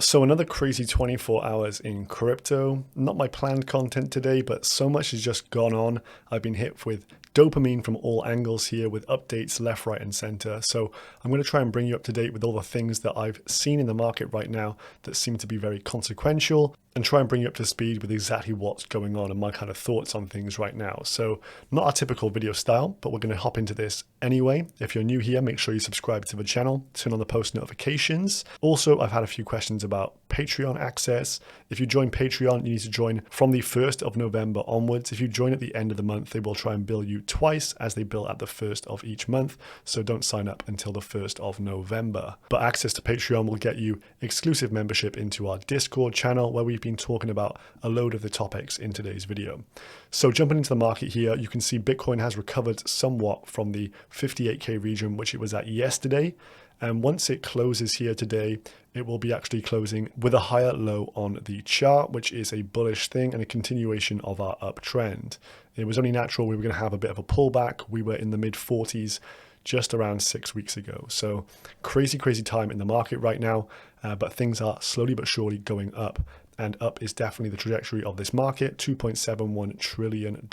So another crazy 24 hours in crypto. Not my planned content today, but so much has just gone on. I've been hit with dopamine from all angles here with updates left, right, and center. So I'm going to try and bring you up to date with all the things that I've seen in the market right now that seem to be very consequential, and try and bring you up to speed with exactly what's going on and my kind of thoughts on things right now. So not our typical video style, but we're going to hop into this anyway. If you're new here, make sure you subscribe to the channel, turn on the post notifications. Also, I've had a few questions about Patreon access. If you join Patreon, you need to join from the 1st of November onwards. If you join at the end of the month, they will try and bill you twice as they bill at the 1st of each month. So don't sign up until the 1st of November. But access to Patreon will get you exclusive membership into our Discord channel, where we've been talking about a load of the topics in today's video. So jumping into the market here, you can see Bitcoin has recovered somewhat from the 58K region, which it was at yesterday. And once it closes here today, it will be actually closing with a higher low on the chart, which is a bullish thing and a continuation of our uptrend. It was only natural we were going to have a bit of a pullback. We were in the mid 40s just around 6 weeks ago. So crazy time in the market right now, but things are slowly but surely going up. And up is definitely the trajectory of this market, $2.71 trillion.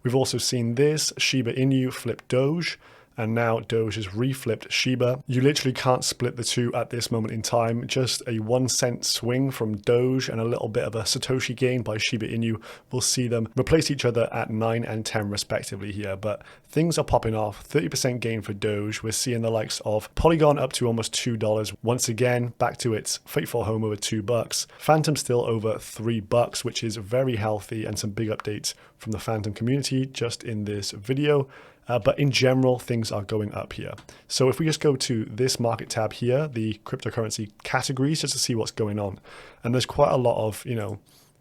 We've also seen this Shiba Inu flip Doge, and now Doge has reflipped Shiba. You literally can't split the two at this moment in time. Just a 1 cent swing from Doge and a little bit of a Satoshi gain by Shiba Inu will see them replace each other at 9 and 10 respectively here. But things are popping off. 30% gain for Doge. We're seeing the likes of Polygon up to almost $2 once again, back to its fateful home over $2. Phantom still over $3, which is very healthy, and some big updates from the Phantom community just in this video. But in general, things are going up here. So if we just go to this market tab here, the cryptocurrency categories, just to see what's going on. And there's quite a lot of,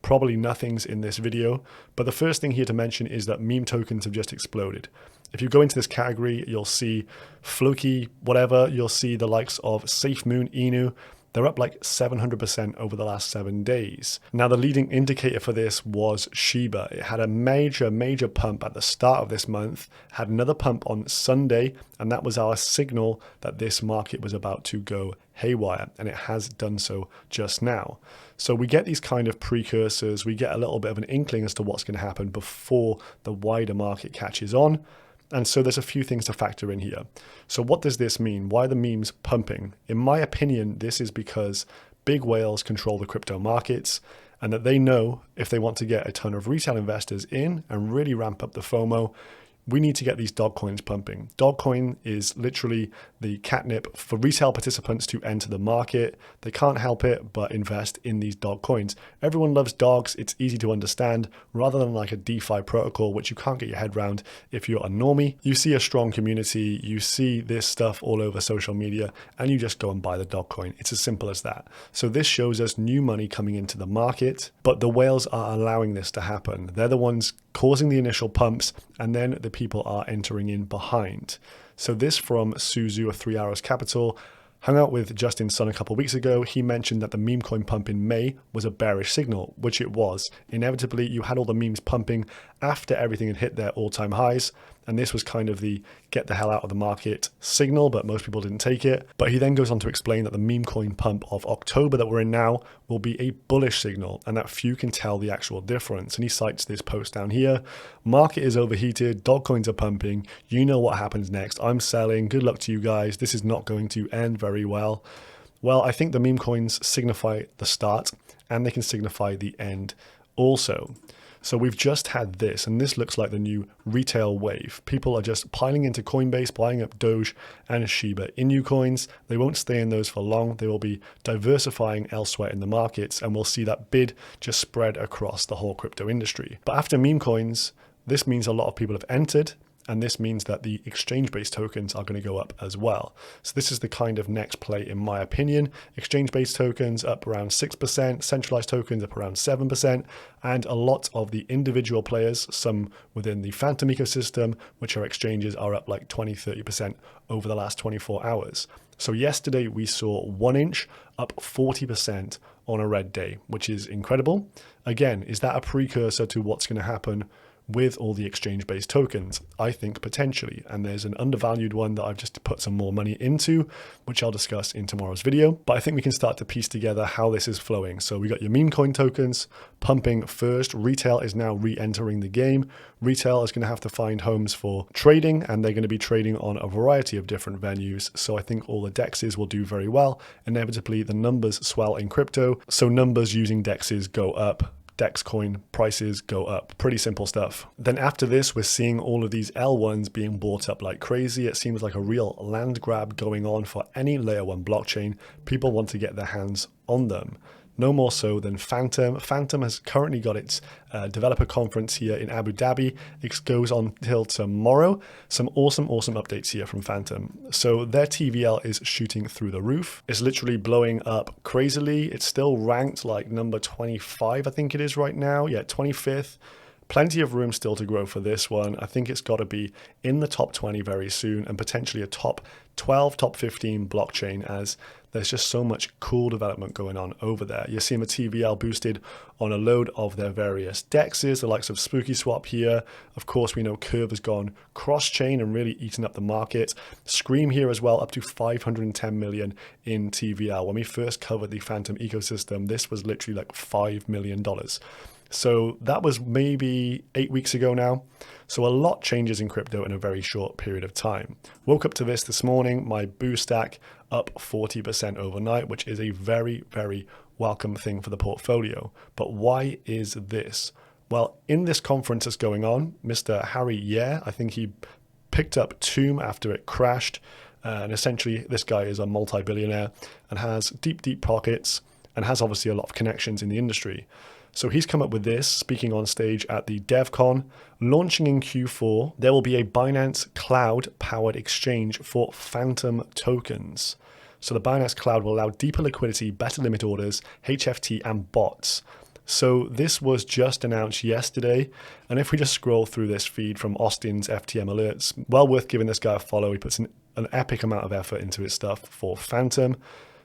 probably nothings in this video. But the first thing here to mention is that meme tokens have just exploded. If you go into this category, you'll see Floki, whatever, you'll see the likes of SafeMoon, Inu. They're up like 700% over the last 7 days. Now, the leading indicator for this was Shiba. It had a major pump at the start of this month, had another pump on Sunday, and that was our signal that this market was about to go haywire, and it has done so just now. So we get these kind of precursors, we get a little bit of an inkling as to what's going to happen before the wider market catches on. And so there's a few things to factor in here. So what does this mean? Why are the memes pumping? In my opinion, this is because big whales control the crypto markets, and that they know if they want to get a ton of retail investors in and really ramp up the FOMO, we need to get these dog coins pumping. Dogcoin is literally the catnip for retail participants to enter the market. They can't help it but invest in these dog coins. Everyone loves dogs. It's easy to understand, rather than like a DeFi protocol, which you can't get your head around if you're a normie. You see a strong community, you see this stuff all over social media, and you just go and buy the dog coin. It's as simple as that. So this shows us new money coming into the market, but the whales are allowing this to happen. They're the ones causing the initial pumps, and then the people are entering in behind. So this from Suzu of 3 Arrows Capital. Hung out with Justin Sun a couple of weeks ago. He mentioned that the meme coin pump in May was a bearish signal, which it was. Inevitably, you had all the memes pumping after everything had hit their all-time highs. And this was kind of the get the hell out of the market signal, but most people didn't take it. But he then goes on to explain that the meme coin pump of October that we're in now will be a bullish signal, and that few can tell the actual difference. And he cites this post down here. Market is overheated, dog coins are pumping. You know what happens next. I'm selling. Good luck to you guys. This is not going to end very well. Well, I think the meme coins signify the start, and they can signify the end also. So we've just had this, and this looks like the new retail wave. People are just piling into Coinbase, buying up Doge and Shiba Inu coins. They won't stay in those for long. They will be diversifying elsewhere in the markets, and we'll see that bid just spread across the whole crypto industry. But after meme coins, this means a lot of people have entered, and this means that the exchange-based tokens are going to go up as well. So this is the kind of next play, in my opinion. Exchange-based tokens up around 6%, centralized tokens up around 7%, and a lot of the individual players, some within the Phantom ecosystem, which are exchanges, are up like 20-30% over the last 24 hours. So yesterday we saw 1 inch up 40% on a red day, which is incredible. Again, is that a precursor to what's going to happen with all the exchange-based tokens? I think potentially, and there's an undervalued one that I've just put some more money into, which I'll discuss in tomorrow's video. But I think we can start to piece together how this is flowing. So we got your meme coin tokens pumping first. Retail is now re-entering the game. Retail is going to have to find homes for trading, and they're going to be trading on a variety of different venues. So I think all the DEXs will do very well. Inevitably, the numbers swell in crypto. So numbers using DEXs go up. DEX coin prices go up. Pretty simple stuff. Then after this, we're seeing all of these L1s being bought up like crazy. It seems like a real land grab going on for any layer 1 blockchain. People want to get their hands on them. No more so than Phantom. Phantom has currently got its developer conference here in Abu Dhabi. It goes on till tomorrow. Some awesome updates here from Phantom. So their TVL is shooting through the roof. It's literally blowing up crazily. It's still ranked like number 25, I think it is right now. Yeah, 25th. Plenty of room still to grow for this one. I think it's got to be in the top 20 very soon, and potentially a top 12, top 15 blockchain, as there's just so much cool development going on over there. You're seeing the TVL boosted on a load of their various DEXs, the likes of Spooky Swap here. Of course, we know Curve has gone cross-chain and really eaten up the market. Scream here as well, up to 510 million in TVL. When we first covered the Phantom ecosystem, this was literally like $5 million. So that was maybe 8 weeks ago now. So a lot changes in crypto in a very short period of time. Woke up to this morning, my Boo stack up 40% overnight, which is a very, very welcome thing for the portfolio. But why is this? Well, in this conference that's going on, Mr. Harry Yeh, I think he picked up Tomb after it crashed. And essentially, this guy is a multi-billionaire and has deep pockets and has obviously a lot of connections in the industry. So he's come up with this, speaking on stage at the DevCon, launching in Q4. There will be a Binance Cloud-powered exchange for Phantom tokens. So the Binance Cloud will allow deeper liquidity, better limit orders, HFT, and bots. So this was just announced yesterday. And if we just scroll through this feed from Austin's FTM alerts, well worth giving this guy a follow. He puts an epic amount of effort into his stuff for Phantom.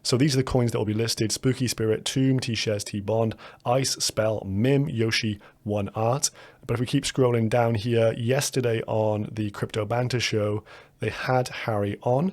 So these are the coins that will be listed: Spooky Spirit, Tomb, T-Shares, T-Bond, Ice, Spell, Mim, Yoshi, One Art. But if we keep scrolling down here, yesterday on the Crypto Banter show, they had Harry on,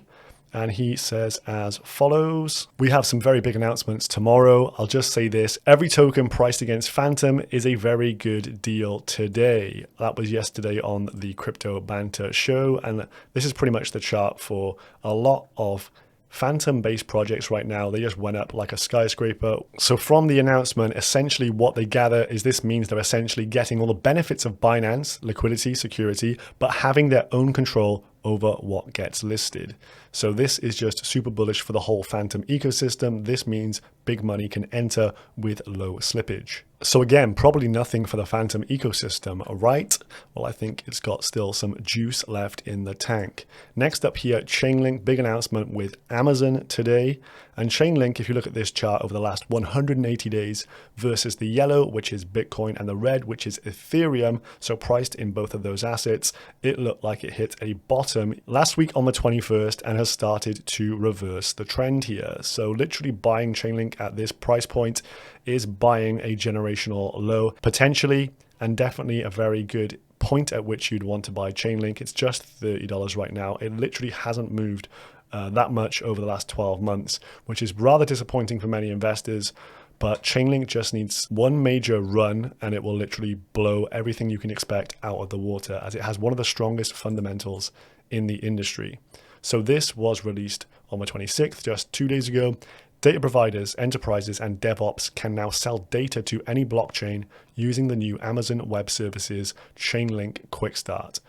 and he says as follows: we have some very big announcements tomorrow. I'll just say this: every token priced against Phantom is a very good deal today. That was yesterday on the Crypto Banter show, and this is pretty much the chart for a lot of Phantom-based projects right now. They just went up like a skyscraper. So from the announcement, essentially what they gather is this means they're essentially getting all the benefits of Binance, liquidity, security, but having their own control over what gets listed. So this is just super bullish for the whole Phantom ecosystem. This means big money can enter with low slippage. So again, probably nothing for the Phantom ecosystem, right? Well, I think it's got still some juice left in the tank. Next up here, Chainlink, big announcement with Amazon today. And Chainlink, if you look at this chart over the last 180 days versus the yellow, which is Bitcoin, and the red, which is Ethereum, so priced in both of those assets, it looked like it hit a bottom last week on the 21st and has started to reverse the trend here. So literally buying Chainlink at this price point is buying a generational low, potentially, and definitely a very good point at which you'd want to buy Chainlink. It's just $30 right now. It literally hasn't moved that much over the last 12 months, which is rather disappointing for many investors. But Chainlink just needs one major run and it will literally blow everything you can expect out of the water, as it has one of the strongest fundamentals in the industry. So this was released on the 26th, just 2 days ago. Data providers, enterprises, and DevOps can now sell data to any blockchain using the new Amazon Web Services Chainlink Quick Start.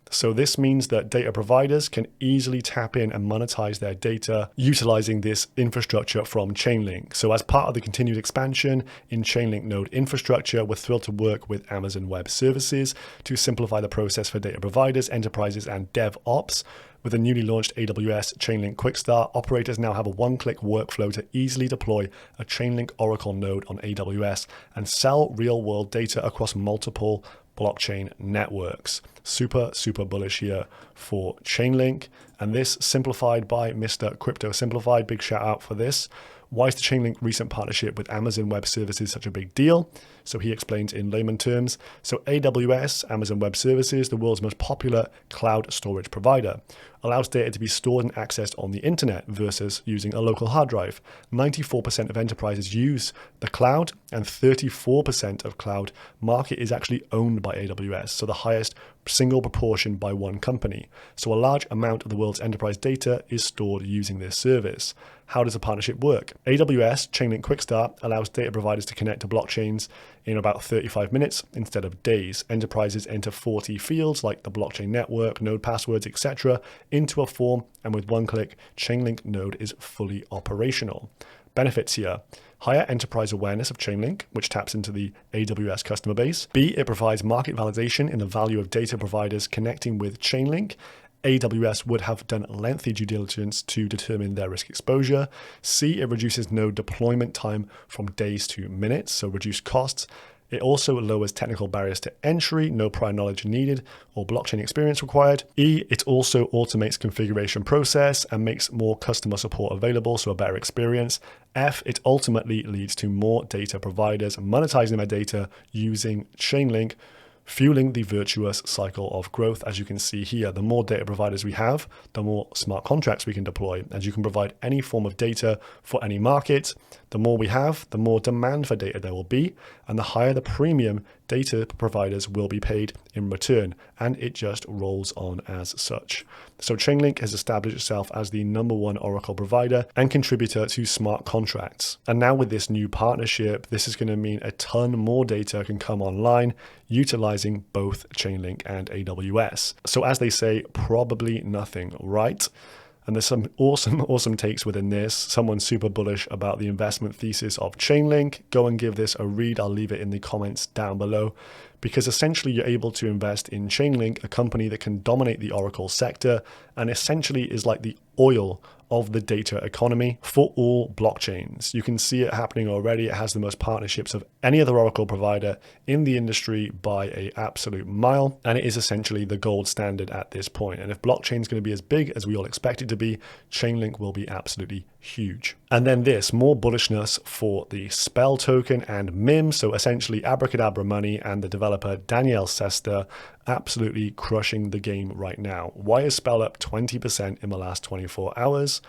So this means that data providers can easily tap in and monetize their data utilizing this infrastructure from Chainlink. So as part of the continued expansion in Chainlink node infrastructure, we're thrilled to work with Amazon Web Services to simplify the process for data providers, enterprises, and DevOps. With the newly launched AWS Chainlink Quickstart, operators now have a one-click workflow to easily deploy a Chainlink Oracle node on AWS and sell real-world data across multiple blockchain networks. Super bullish here for Chainlink. And this simplified by Mr. Crypto Simplified. Big shout out for this. Why is the Chainlink recent partnership with Amazon Web Services such a big deal? So he explains in layman terms. So AWS, Amazon Web Services, the world's most popular cloud storage provider, allows data to be stored and accessed on the internet versus using a local hard drive. 94% of enterprises use the cloud, and 34% of cloud market is actually owned by AWS, so the highest single proportion by one company. So a large amount of the world's enterprise data is stored using this service. How does the partnership work? AWS Chainlink Quick Start allows data providers to connect to blockchains in about 35 minutes instead of days. Enterprises enter 40 fields like the blockchain network, node passwords, etc. into a form, and with one click, Chainlink node is fully operational. Benefits here: higher enterprise awareness of Chainlink, which taps into the AWS customer base. B, it provides market validation in the value of data providers connecting with Chainlink. AWS would have done lengthy due diligence to determine their risk exposure. C, it reduces node deployment time from days to minutes, so reduced costs. It also lowers technical barriers to entry, no prior knowledge needed or blockchain experience required. E, it also automates configuration process and makes more customer support available, so a better experience. F, it ultimately leads to more data providers monetizing their data using Chainlink, fueling the virtuous cycle of growth. As you can see here, the more data providers we have, the more smart contracts we can deploy, as you can provide any form of data for any market. The more we have, the more demand for data there will be, and the higher the premium data providers will be paid in return, and it just rolls on as such. So Chainlink has established itself as the #1 Oracle provider and contributor to smart contracts. And now with this new partnership, this is going to mean a ton more data can come online utilizing both Chainlink and AWS. So as they say, probably nothing, right? And there's some awesome takes within this. Someone's super bullish about the investment thesis of Chainlink. Go and give this a read. I'll leave it in the comments down below, because essentially you're able to invest in Chainlink, a company that can dominate the Oracle sector and essentially is like the oil of the data economy for all blockchains. You can see it happening already. It has the most partnerships of any other Oracle provider in the industry by an absolute mile, and it is essentially the gold standard at this point. And if blockchain is going to be as big as we all expect it to be, Chainlink will be absolutely huge. And then this, more bullishness for the Spell token and MIM, so essentially Abracadabra Money and the developer Daniel Sester absolutely crushing the game right now. Why is Spell up 20% in the last 24 hours?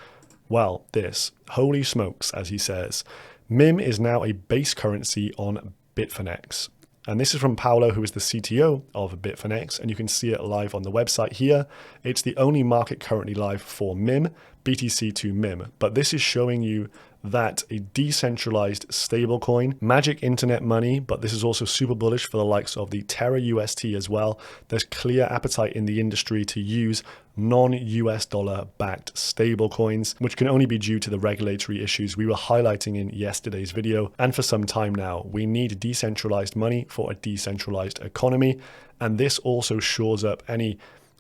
Well, this, holy smokes, as he says. MIM is now a base currency on Bitfinex. And this is from Paolo, who is the CTO of Bitfinex, and you can see it live on the website here. It's the only market currently live for MIM, BTC to MIM. But this is showing you that a decentralized stablecoin, magic internet money, but this is also super bullish for the likes of the Terra UST as well. There's clear appetite in the industry to use non-US dollar backed stablecoins, which can only be due to the regulatory issues we were highlighting in yesterday's video. And for some time now, we need decentralized money for a decentralized economy. And this also shores up any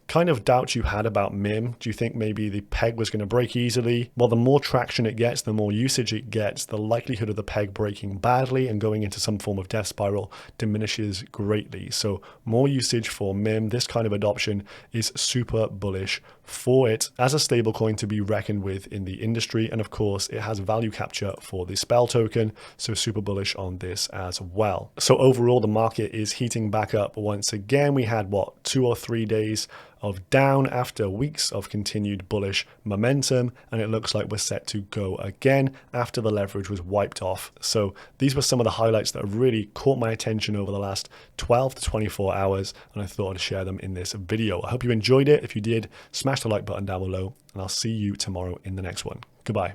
kind of doubt you had about MIM. Do you think maybe the peg was going to break easily? Well, the more traction it gets, the more usage it gets, the likelihood of the peg breaking badly and going into some form of death spiral diminishes greatly. So more usage for MIM, this kind of adoption is super bullish for it as a stablecoin to be reckoned with in the industry. And of course, it has value capture for the Spell token, so super bullish on this as well. So overall, the market is heating back up once again. We had, 2 or 3 days of down after weeks of continued bullish momentum, and it looks like we're set to go again after the leverage was wiped off. So these were some of the highlights that have really caught my attention over the last 12 to 24 hours, and I thought I'd share them in this video. I hope you enjoyed it. If you did, smash the like button down below, and I'll see you tomorrow in the next one. Goodbye.